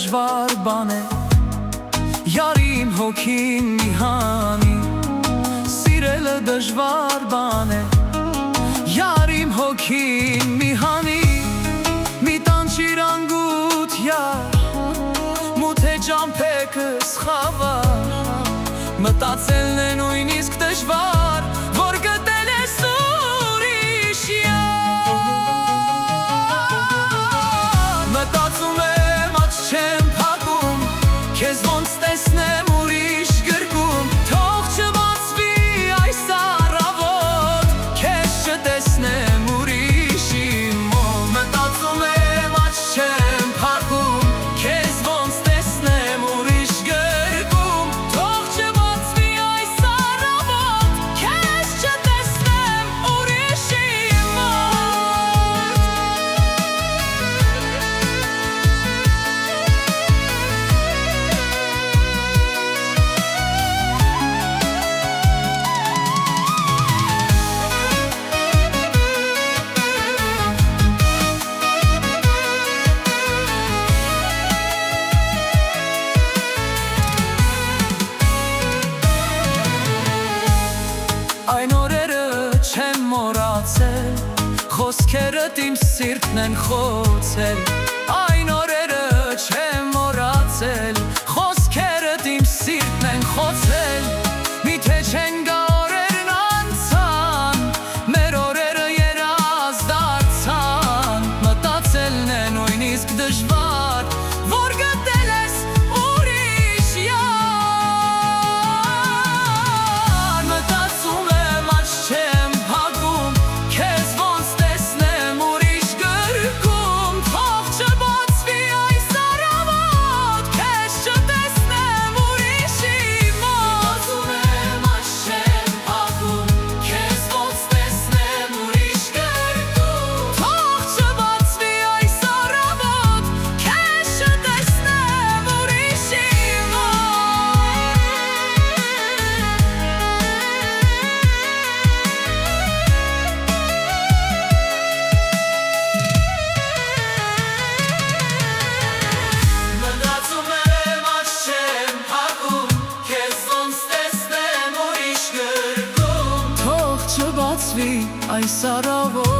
դժվար բան է, Յարիմ հոգին մի հանի, Սիրելը դժվար բան է, Յարիմ հոգին մի հանի, Մի տանջիր անգութ յար, Մութ է ջամփեքս խավար, Մտածելն է նույնիսկ դժվար, Որ գտել ես ուրիշ յար, Մտածում եմ աչք չեմ փակում, Քեզ ոնց տեսնեմ ուրիշ գրկում, Թող չբացվի այս առավոտ, Քեզ չտեսնեմ ուրիշի մոտ, Մտածում եմ աչք չեմ փակում, Քեզ ոնց տեսնեմ ուրիշ գրկում, Թող չբացվի այս առավոտ, Քեզ չտեսնեմ ուրիշի մոտ, Այն օրերը չեմ մոռացել, Խոսքերդ իմ սիրտն են խոցել, Այն օրերը չեմ մոռացել, Խոսքերդ իմ սիրտն են խոցել, Միթե չեն գա օրերն անցան, Մեր օրերը երազ դարձան, Մտածելն է նույնիսկ դժվար, Որ գտել ես ուրիշ յար, Մտածում եմ աչք չեմ փակում, Քեզ ոնց տեսնեմ ուրիշ գրկում, Թող չբացվի այս առավոտ, Քեզ չտեսնեմ ուրիշի մոտ, Մտածում եմ աչք չեմ փակում, Քեզ ոնց տեսնեմ ուրիշ գրկում, Թող չբացվի այս առավոտ, Քեզ չտեսնեմ ուրիշի Մտածում եմ աչք չեմ փակում, Քեզ ոնց տեսնեմ ուրիշ գրկում, Թող չբացվի այս առավոտ,